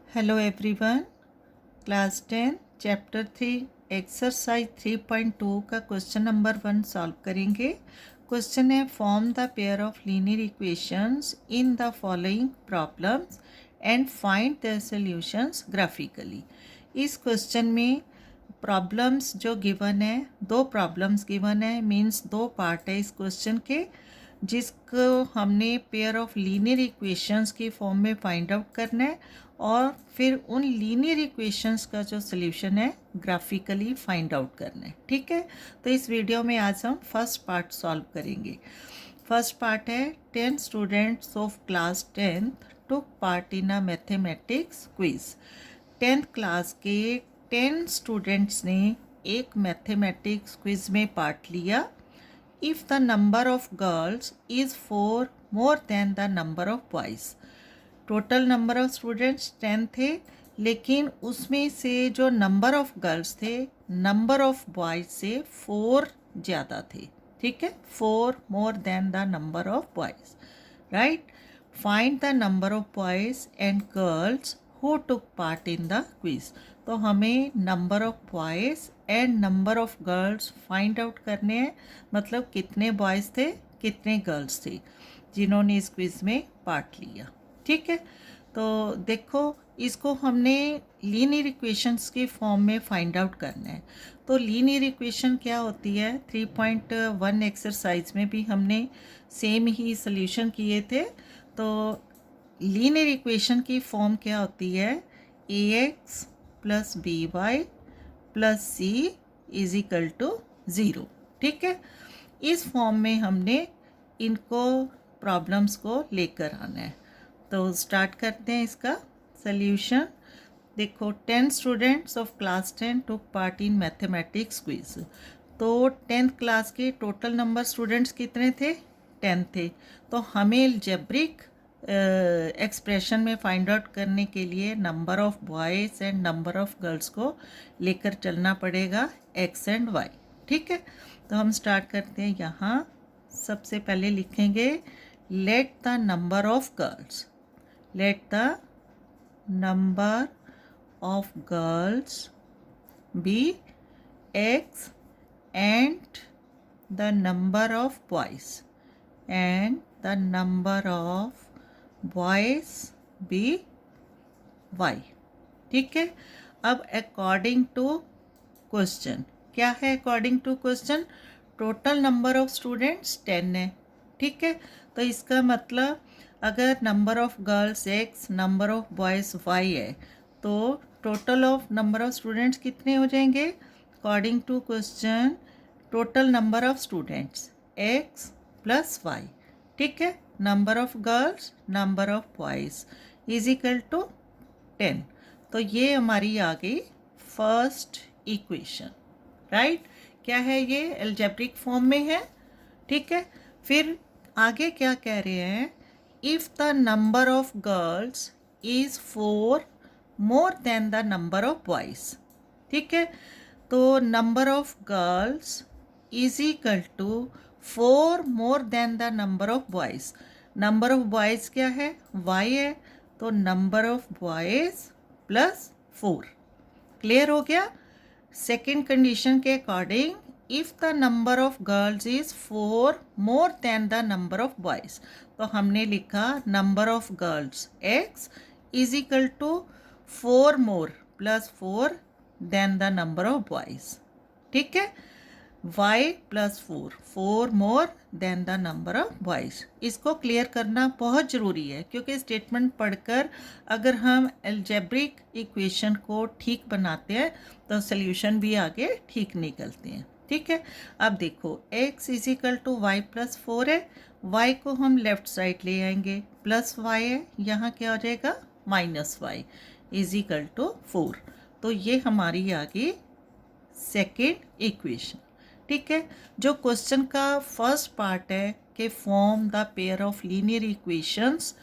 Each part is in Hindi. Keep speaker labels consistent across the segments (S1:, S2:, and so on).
S1: Hello everyone. Class 10 chapter 3 exercise 3.2 का क्वेश्चन नंबर 1 सॉल्व करेंगे। क्वेश्चन है form the pair of linear equations in the following problems and find the solutions graphically. इस क्वेश्चन में प्रॉब्लम्स जो गिवन है, दो प्रॉब्लम्स गिवन है, मीन्स दो पार्ट है इस क्वेश्चन के, जिसको हमने पेयर ऑफ लीनियर इक्वेशंस की फॉर्म में फाइंड आउट करना है और फिर उन लीनियर इक्वेशंस का जो सॉल्यूशन है ग्राफिकली फाइंड आउट करना है। ठीक है, तो इस वीडियो में आज हम फर्स्ट पार्ट सॉल्व करेंगे। फर्स्ट पार्ट है 10 students of class 10th took part in a mathematics quiz. 10th class के 10 स्टूडेंट्स ने एक मैथमेटिक्स क्विज में पार्ट लिया। If the number of girls is 4 more than the number of boys, total number of students 10 थे, लेकिन उसमें से जो नंबर ऑफ गर्ल्स थे नंबर ऑफ बॉयज से 4 ज़्यादा थे। ठीक है, 4 more than the number of boys. Right, find the number of boys and girls who took part in the quiz. तो हमें number of boys and number of girls find out करने हैं, मतलब कितने बॉयज़ थे कितने गर्ल्स थे जिन्होंने इस क्विज में पार्ट लिया। ठीक है, तो देखो इसको हमने लीनियर इक्वेशंस के फॉर्म में फाइंड आउट करना है। तो लीनियर इक्वेशन क्या होती है, 3.1 एक्सरसाइज में भी हमने सेम ही सॉल्यूशन किए थे। तो लीनियर इक्वेशन की फॉर्म क्या होती है, ax plus B Y plus C is equal to 0। ठीक है, इस फॉर्म में हमने इनको प्रॉब्लम्स को लेकर आना है। तो स्टार्ट करते हैं इसका सल्यूशन। देखो 10 students of class 10 took part in mathematics quiz. तो 10th क्लास के टोटल नंबर स्टूडेंट्स कितने थे, 10 थे। तो हमें अलजेब्रिक एक्सप्रेशन में फाइंड आउट करने के लिए number of boys and number of girls को लेकर चलना पड़ेगा, एक्स एंड वाई। ठीक है, तो हम स्टार्ट करते हैं। यहाँ सबसे पहले लिखेंगे let the number of girls, let the number of girls be x and the number of boys and the number of boys be y। ठीक है, अब अकॉर्डिंग टू क्वेश्चन क्या है, according to question total number of students 10 है। ठीक है, तो इसका मतलब अगर number of girls x number of boys y है तो total of number of students कितने हो जाएंगे, according to question total number of students x plus y। ठीक है, number of girls number of boys is equal to 10। तो ये हमारी आ गई फर्स्ट इक्वेशन। राइट, क्या है ये, अलजेब्रिक फॉर्म में है। ठीक है, फिर आगे क्या कह रहे हैं, if the number of girls is 4 more than the number of boys। ठीक है, तो number of girls is equal to 4 more than the number of boys। number of boys क्या है, y है, तो number of boys plus 4। Clear हो गया। सेकेंड कंडीशन के according if the number of girls is 4 more than the number of boys, तो हमने लिखा number of girls x is equal to 4 more plus 4 than the number of boys. ठीक है, y plus 4 more than the number of boys. इसको क्लियर करना बहुत ज़रूरी है, क्योंकि स्टेटमेंट पढ़कर अगर हम अलजेब्रिक इक्वेशन को ठीक बनाते हैं तो सल्यूशन भी आगे ठीक निकलते हैं। ठीक है, अब देखो x is equal to Y plus 4 है, y को हम लेफ्ट साइड ले आएंगे, प्लस y है, यहाँ क्या हो जाएगा minus y is equal to 4। तो ये हमारी आ गई सेकेंड इक्वेशन। ठीक है, जो क्वेश्चन का फर्स्ट पार्ट है कि form the pair of linear equations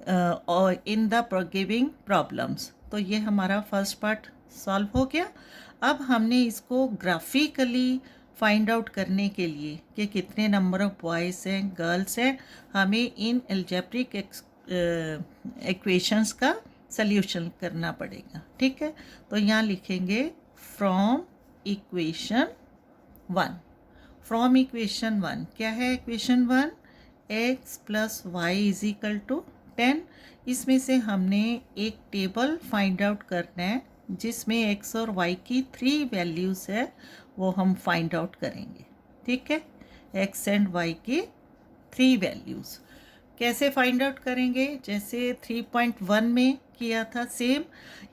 S1: और इन द गिविंग प्रॉब्लम्स, तो ये हमारा फर्स्ट पार्ट सॉल्व हो गया। अब हमने इसको ग्राफिकली फाइंड आउट करने के लिए कि कितने नंबर ऑफ बॉयज़ हैं गर्ल्स हैं, हमें इन अलजेब्रिक इक्वेशंस का सल्यूशन करना पड़ेगा, ठीक है। तो यहाँ लिखेंगे फ्रॉम इक्वेशन 1। फ्रॉम इक्वेशन 1 क्या है? Equation 1 x plus Y is equal to 10। इसमें से हमने एक टेबल फाइंड आउट करना है जिसमें x और y की 3 वैल्यूज़ है, वो हम फाइंड आउट करेंगे, ठीक है। x एंड y की 3 वैल्यूज़ कैसे फाइंड आउट करेंगे? जैसे 3.1 में किया था सेम,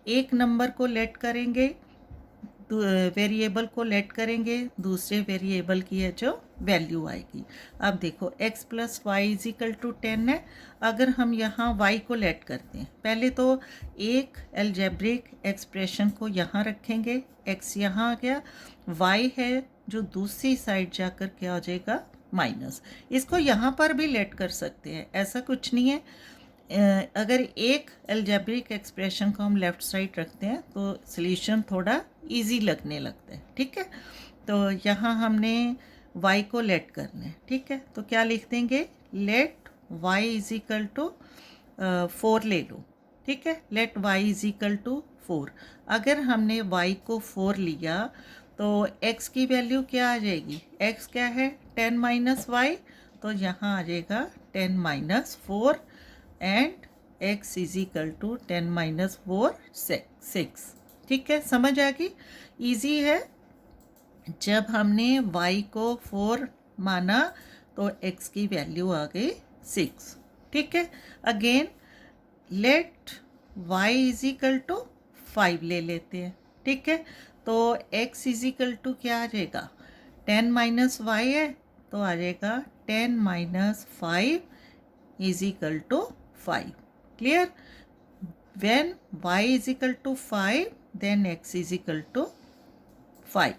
S1: एक नंबर को लेट करेंगे, वेरिएबल को लेट करेंगे, दूसरे वेरिएबल की है जो वैल्यू आएगी। अब देखो x plus Y is equal to 10 है। अगर हम यहाँ y को लेट करते हैं, पहले तो एक एल्जेब्रिक एक्सप्रेशन को यहाँ रखेंगे, x यहाँ आ गया, y है जो दूसरी साइड जाकर क्या हो जाएगा? माइनस। इसको यहाँ पर भी लेट कर सकते हैं, ऐसा कुछ नहीं है। अगर एक एल्जेब्रिक एक्सप्रेशन को हम लेफ़्ट साइड रखते हैं तो सॉल्यूशन थोड़ा इजी लगने लगता है, ठीक है। तो यहाँ हमने y को लेट करना है, ठीक है। तो क्या लिख देंगे? Let y is equal to 4 ले लो, ठीक है। Let y is equal to 4। अगर हमने y को 4 लिया तो x की वैल्यू क्या आ जाएगी? x क्या है? 10 माइनस वाई, तो यहाँ आ जाएगा 10 minus 4 and x is equal to 10 minus 4 6, ठीक है। समझ आ गई? ईजी है। जब हमने y को 4 माना तो x की वैल्यू आ गई 6, ठीक है। Again let y is equal to 5 ले लेते हैं, ठीक है। तो x इज इक्वल टू क्या आ जाएगा? 10 माइनस वाई है तो आ जाएगा 10 minus 5 is equal to 5। Clear? When y is equal to 5 then x is equal to 5,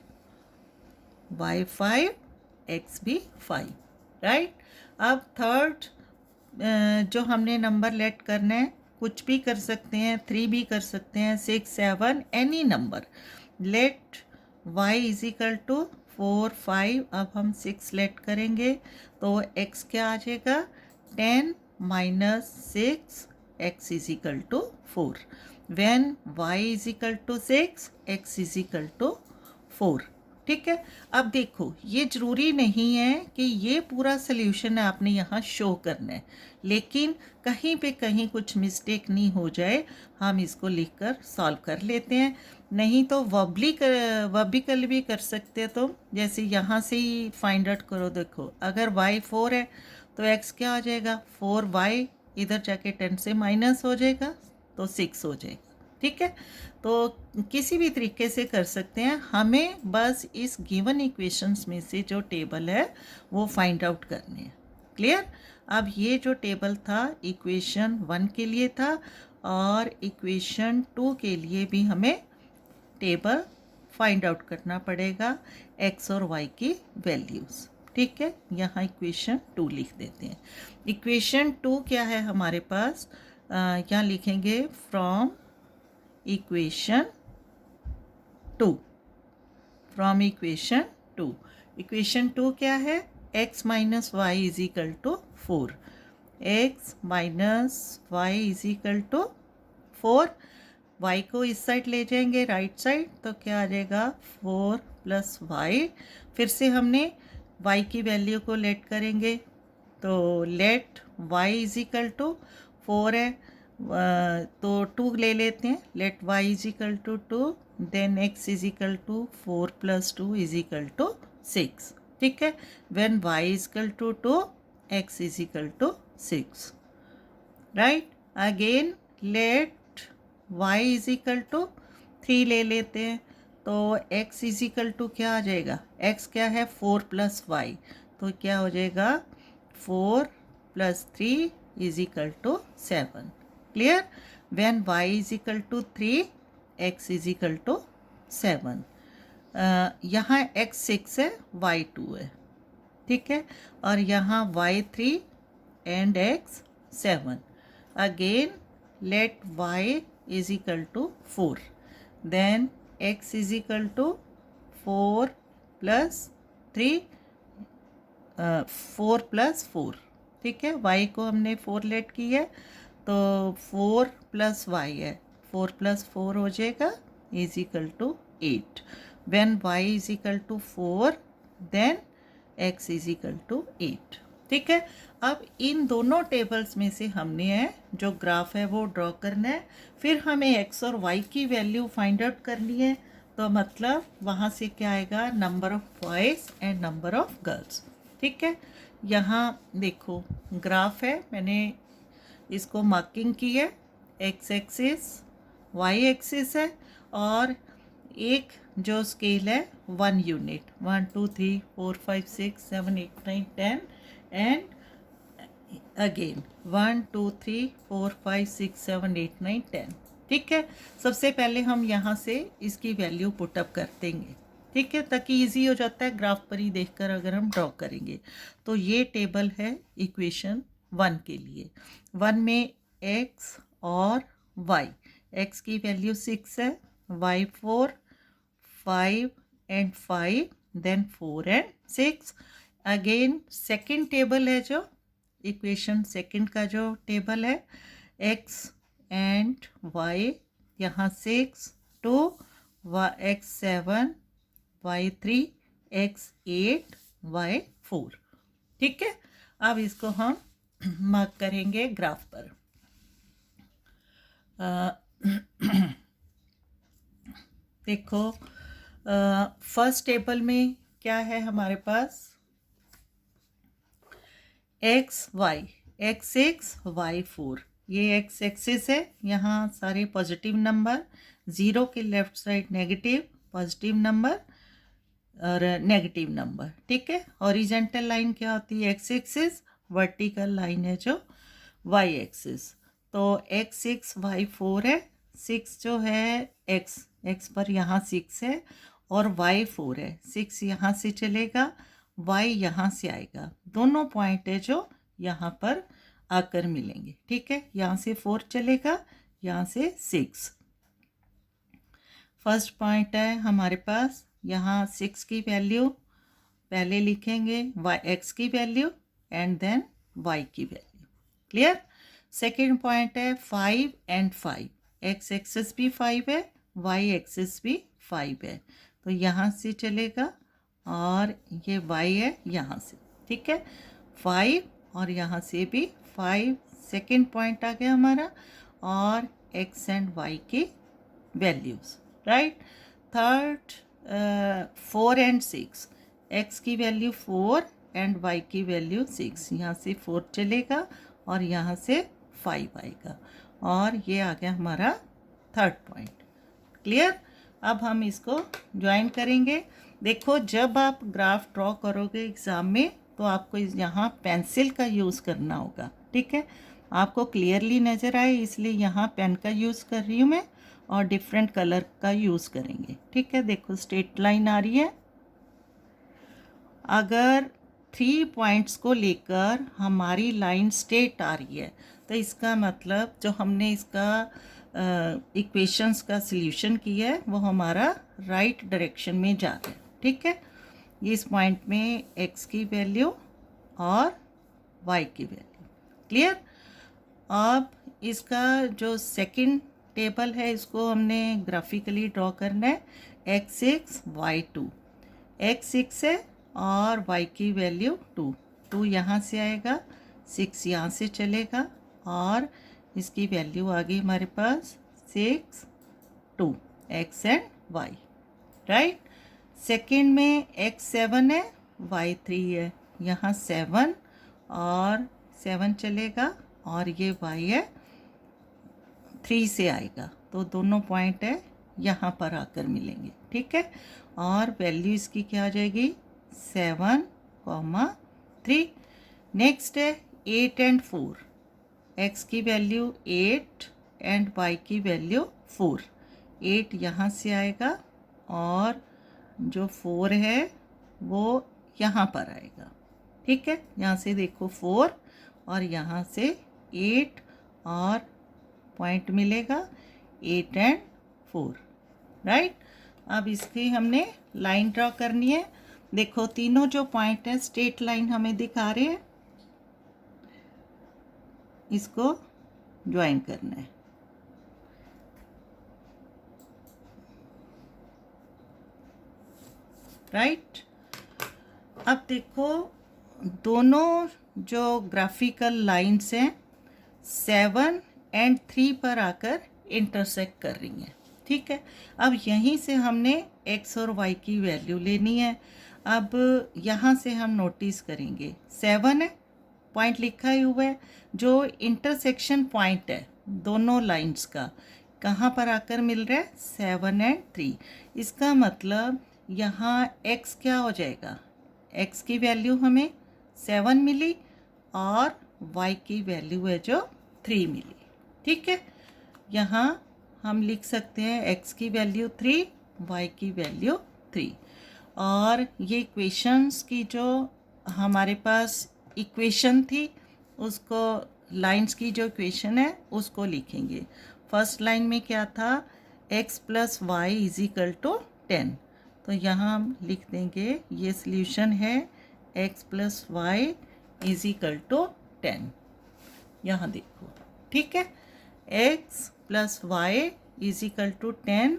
S1: y 5 x भी 5, राइट। अब थर्ड जो हमने नंबर लेट करना है, कुछ भी कर सकते हैं, 3 भी कर सकते हैं, 6 7 any number. Let y is equal to 4 5। अब हम 6 लेट करेंगे तो x क्या आ जाएगा? 10 minus 6 x is equal to 4। When y is equal to 6 x is equal to 4, ठीक है। अब देखो, ये ज़रूरी नहीं है कि ये पूरा सल्यूशन आपने यहाँ शो करना है, लेकिन कहीं पे कहीं कुछ मिस्टेक नहीं हो जाए, हम इसको लिखकर सॉल्व कर लेते हैं। नहीं तो वर्बिकल भी कर सकते हो तुम, जैसे यहाँ से ही फाइंड आउट करो। देखो, अगर y 4 है तो x क्या हो जाएगा? 4y, इधर जाके 10 से माइनस हो जाएगा तो 6 हो जाएगा, ठीक है। तो किसी भी तरीके से कर सकते हैं, हमें बस इस गिवन इक्वेशंस में से जो टेबल है वो फाइंड आउट करने हैं। क्लियर? अब ये जो टेबल था इक्वेशन 1 के लिए था और इक्वेशन 2 के लिए भी हमें टेबल फाइंड आउट करना पड़ेगा, x और y की वैल्यूज़, ठीक है। यहाँ इक्वेशन 2 लिख देते हैं। इक्वेशन 2 क्या है हमारे पास? यहाँ लिखेंगे from equation 2। From equation 2, equation 2 क्या है? x minus Y is equal to 4। x minus Y is equal to 4। y को इस साइड ले जाएंगे, राइट साइड, तो क्या आ जाएगा? 4 प्लस वाई। फिर से हमने y की वैल्यू को लेट करेंगे, तो let y is equal to 4 है तो 2 ले लेते हैं। Let y is equal to 2, then x is equal to 4 plus 2 is equal to 6, ठीक है। When y is equal to 2 x is equal to 6, right. Again let y is equal to 3 ले लेते हैं, तो x इज इक्वल टू क्या आ जाएगा? x क्या है? 4 प्लस वाई, तो क्या हो जाएगा? 4 plus 3 is equal to 7। Clear? When y is equal to 3 x is equal to 7। यहाँ x 6 है, y 2 है, ठीक है। और यहाँ y 3 and x 7। Again let y is equal to 4, then x is equal to 4 plus 3, 4 plus 4, ठीक है। y को हमने 4 लेट की है, तो 4 + y है, 4 + 4 हो जाएगा is equal to 8. When y is equal to 4 then x is equal to 8. ठीक है, अब इन दोनों टेबल्स में से हमने जो ग्राफ है वो ड्रॉ करना है. फिर हमें x और y की वैल्यू फाइंड आउट करनी है. तो मतलब वहाँ से क्या आएगा, number of boys and number of girls. ठीक है, यहाँ देखो ग्राफ है, मैंने इसको मार्किंग की है. x एक्सिस y एक्सिस है और एक जो स्केल है 1 यूनिट, 1 2 3 4 5 6 7 8 9 10 एंड अगेन 1 2 3 4 5 6 7 8 9 10. ठीक है, सबसे पहले हम यहाँ से इसकी वैल्यू पुटअप कर देंगे. ठीक है, ताकि इजी हो जाता है ग्राफ पर ही देखकर अगर हम ड्रॉ करेंगे. तो ये टेबल है इक्वेशन 1 के लिए. 1 में x और y, x की वैल्यू 6 है, y 4, 5 and 5, then 4 and 6. Again second table है जो इक्वेशन सेकंड का जो टेबल है, x एंड y, यहाँ 6 2 x 7 y 3 x 8 y 4. ठीक है, अब इसको हम मार्क करेंगे ग्राफ पर. देखो फर्स्ट टेबल में क्या है हमारे पास, एक्स वाई, एक्स 6 वाई 4. ये एक्स एक्सिस है, यहाँ सारे पॉजिटिव नंबर, ज़ीरो के left side negative, positive number और नेगेटिव नंबर. ठीक है, हॉरिजेंटल लाइन क्या होती है, एक्स एक्सिस. वर्टिकल लाइन है जो वाई एक्सिस. तो एक्स 6 वाई 4 है. 6 जो है एक्स पर यहाँ 6 है और वाई 4 है. 6 यहाँ से चलेगा, y यहाँ से आएगा. दोनों पॉइंट है जो यहाँ पर आकर मिलेंगे. ठीक है, यहाँ से 4 चलेगा, यहाँ से 6. फर्स्ट पॉइंट है हमारे पास, यहाँ 6 की वैल्यू पहले लिखेंगे, x की वैल्यू एंड देन y की वैल्यू. क्लियर. सेकेंड पॉइंट है 5 एंड 5, x एक्सिस भी 5 है, y एक्सिस भी 5 है. तो यहाँ से चलेगा और ये y है यहाँ से. ठीक है, 5 और यहाँ से भी 5. सेकेंड पॉइंट आ गया हमारा, और x एंड y की values. Right. Third 4 and 6, x की वैल्यू 4 एंड y की वैल्यू 6. यहाँ से 4 चलेगा और यहाँ से 5 आएगा, और ये आ गया हमारा थर्ड पॉइंट. क्लियर. अब हम इसको ज्वाइन करेंगे. देखो जब आप ग्राफ ड्रॉ करोगे एग्ज़ाम में तो आपको यहाँ पेंसिल का यूज़ करना होगा. ठीक है, आपको क्लियरली नज़र आए इसलिए यहाँ पेन का यूज़ कर रही हूँ मैं, और डिफरेंट कलर का यूज़ करेंगे. ठीक है, देखो स्ट्रेट लाइन आ रही है. अगर 3 पॉइंट्स को लेकर हमारी लाइन स्ट्रेट आ रही है तो इसका मतलब जो हमने इसका इक्वेशंस का सल्यूशन किया है वो हमारा राइट डायरेक्शन में जा रहा है. ठीक है, इस पॉइंट में x की वैल्यू और y की वैल्यू. क्लियर. अब इसका जो सेकंड टेबल है इसको हमने ग्राफिकली ड्रॉ करना है. x6 y2, x 6 है और y की वैल्यू 2 यहाँ से आएगा, 6 यहाँ से चलेगा, और इसकी वैल्यू आ गई हमारे पास 6 2 x and y. Right. Second में x 7 है, y 3 है. यहाँ 7 और 7 चलेगा और ये y है 3 से आएगा. तो दोनों पॉइंट है यहाँ पर आकर मिलेंगे. ठीक है, और वैल्यू इसकी क्या आ जाएगी, 7, 3. नेक्स्ट है 8 एंड 4, x की वैल्यू 8 एंड y की वैल्यू 4. 8 यहाँ से आएगा और जो 4 है वो यहाँ पर आएगा. ठीक है, यहाँ से देखो 4 और यहाँ से 8 और पॉइंट मिलेगा 8 एंड 4. राइट. अब इसकी हमने लाइन ड्रॉ करनी है. देखो तीनों जो पॉइंट है स्ट्रेट लाइन हमें दिखा रहे हैं. इसको ज्वाइन करना है। राइट, अब देखो दोनों जो ग्राफिकल लाइंस हैं 7 और 3 पर आकर इंटरसेक्ट कर रही हैं। ठीक है, अब यहीं से हमने x और y की वैल्यू लेनी है। अब यहाँ से हम नोटिस करेंगे 7 है, पॉइंट लिखा ही हुआ है, जो इंटरसेक्शन पॉइंट है दोनों लाइंस का कहाँ पर आकर मिल रहा है 7 और 3। इसका मतलब यहाँ x क्या हो जाएगा, x की वैल्यू हमें 7 मिली और y की वैल्यू है जो 3 मिली। ठीक है, यहाँ हम लिख सकते हैं x की वैल्यू 3, y की वैल्यू 3। और ये इक्वेशंस की जो हमारे पास इक्वेशन थी उसको, लाइंस की जो इक्वेशन है उसको लिखेंगे। फर्स्ट लाइन में क्या था, x plus Y is equal to 10। तो यहाँ हम लिख देंगे ये सॉल्यूशन है x plus Y is equal to 10। यहाँ देखो, ठीक है, x plus Y is equal to 10।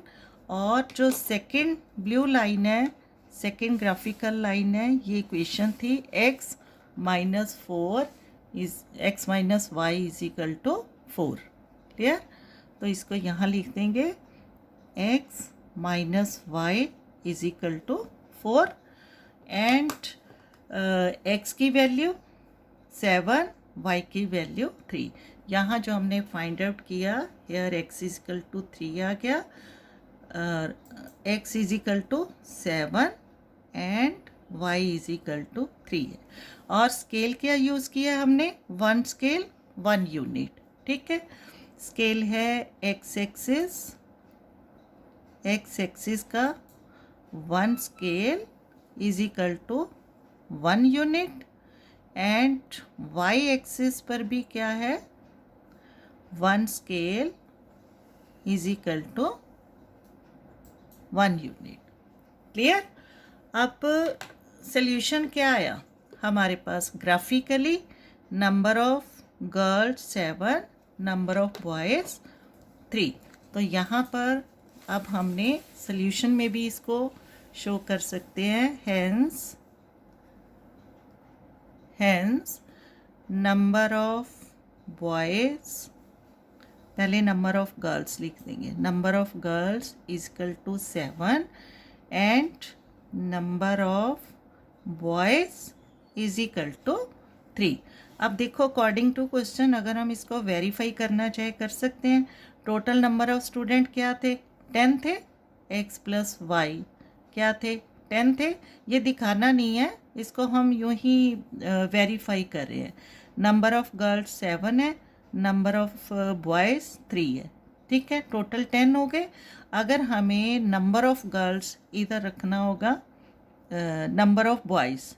S1: और जो सेकंड ब्लू लाइन है, सेकंड ग्राफिकल लाइन है, ये इक्वेशन थी x minus Y is equal to 4। क्लियर, तो इसको यहाँ लिख देंगे x minus Y is equal to 4 and x की वैल्यू 7, y की वैल्यू 3। यहाँ जो हमने फाइंड आउट किया, hair x is equal to 3 आ गया, x is equal to 7 and y is equal to 3 है। और स्केल क्या यूज़ किया हमने, 1 स्केल 1 यूनिट। ठीक है, स्केल है x एक्सिस का 1 scale is equal to 1 unit and y axis पर भी क्या है, 1 scale is equal to 1 unit. Clear, अब सॉल्यूशन क्या आया हमारे पास, graphically number of girls 7, number of boys 3। तो यहाँ पर अब हमने सॉल्यूशन में भी इसको शो कर सकते हैं। हेंस नंबर ऑफ बॉयज़, पहले नंबर ऑफ गर्ल्स लिख देंगे, number of girls is equal to 7 and number of boys is equal to 3। अब देखो अकॉर्डिंग टू क्वेश्चन अगर हम इसको वेरीफाई करना चाहे कर सकते हैं। टोटल नंबर ऑफ स्टूडेंट क्या थे, 10 थे, x प्लस वाई क्या थे, 10 थे। ये दिखाना नहीं है, इसको हम यूं ही वेरीफाई कर रहे हैं। नंबर ऑफ गर्ल्स 7 है, नंबर ऑफ बॉयज़ 3 है। ठीक है, टोटल 10 हो गए। अगर हमें नंबर ऑफ गर्ल्स इधर रखना होगा नंबर ऑफ बॉयज़,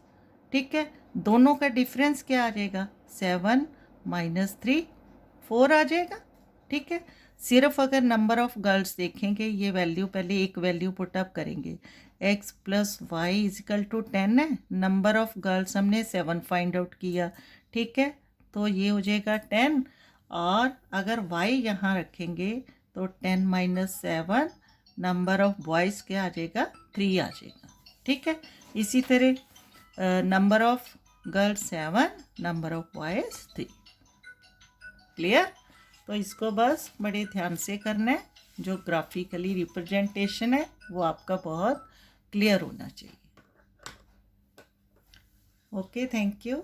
S1: ठीक है, दोनों का डिफरेंस क्या आ जाएगा, 7 माइनस 3 4 आ जाएगा। ठीक है, सिर्फ अगर नंबर ऑफ गर्ल्स देखेंगे, ये वैल्यू पहले एक वैल्यू पुटअप करेंगे, x plus Y is equal to 10 है, नंबर ऑफ गर्ल्स हमने 7 फाइंड आउट किया। ठीक है, तो ये हो जाएगा 10 और अगर y यहाँ रखेंगे तो 10 माइनस 7, नंबर ऑफ बॉयज़ क्या आ जाएगा, 3 आ जाएगा। ठीक है, इसी तरह number of girls 7, number of boys 3। Clear, तो इसको बस बड़े ध्यान से करना है, जो ग्राफिकली रिप्रेजेंटेशन है वो आपका बहुत क्लियर होना चाहिए। Okay, thank you.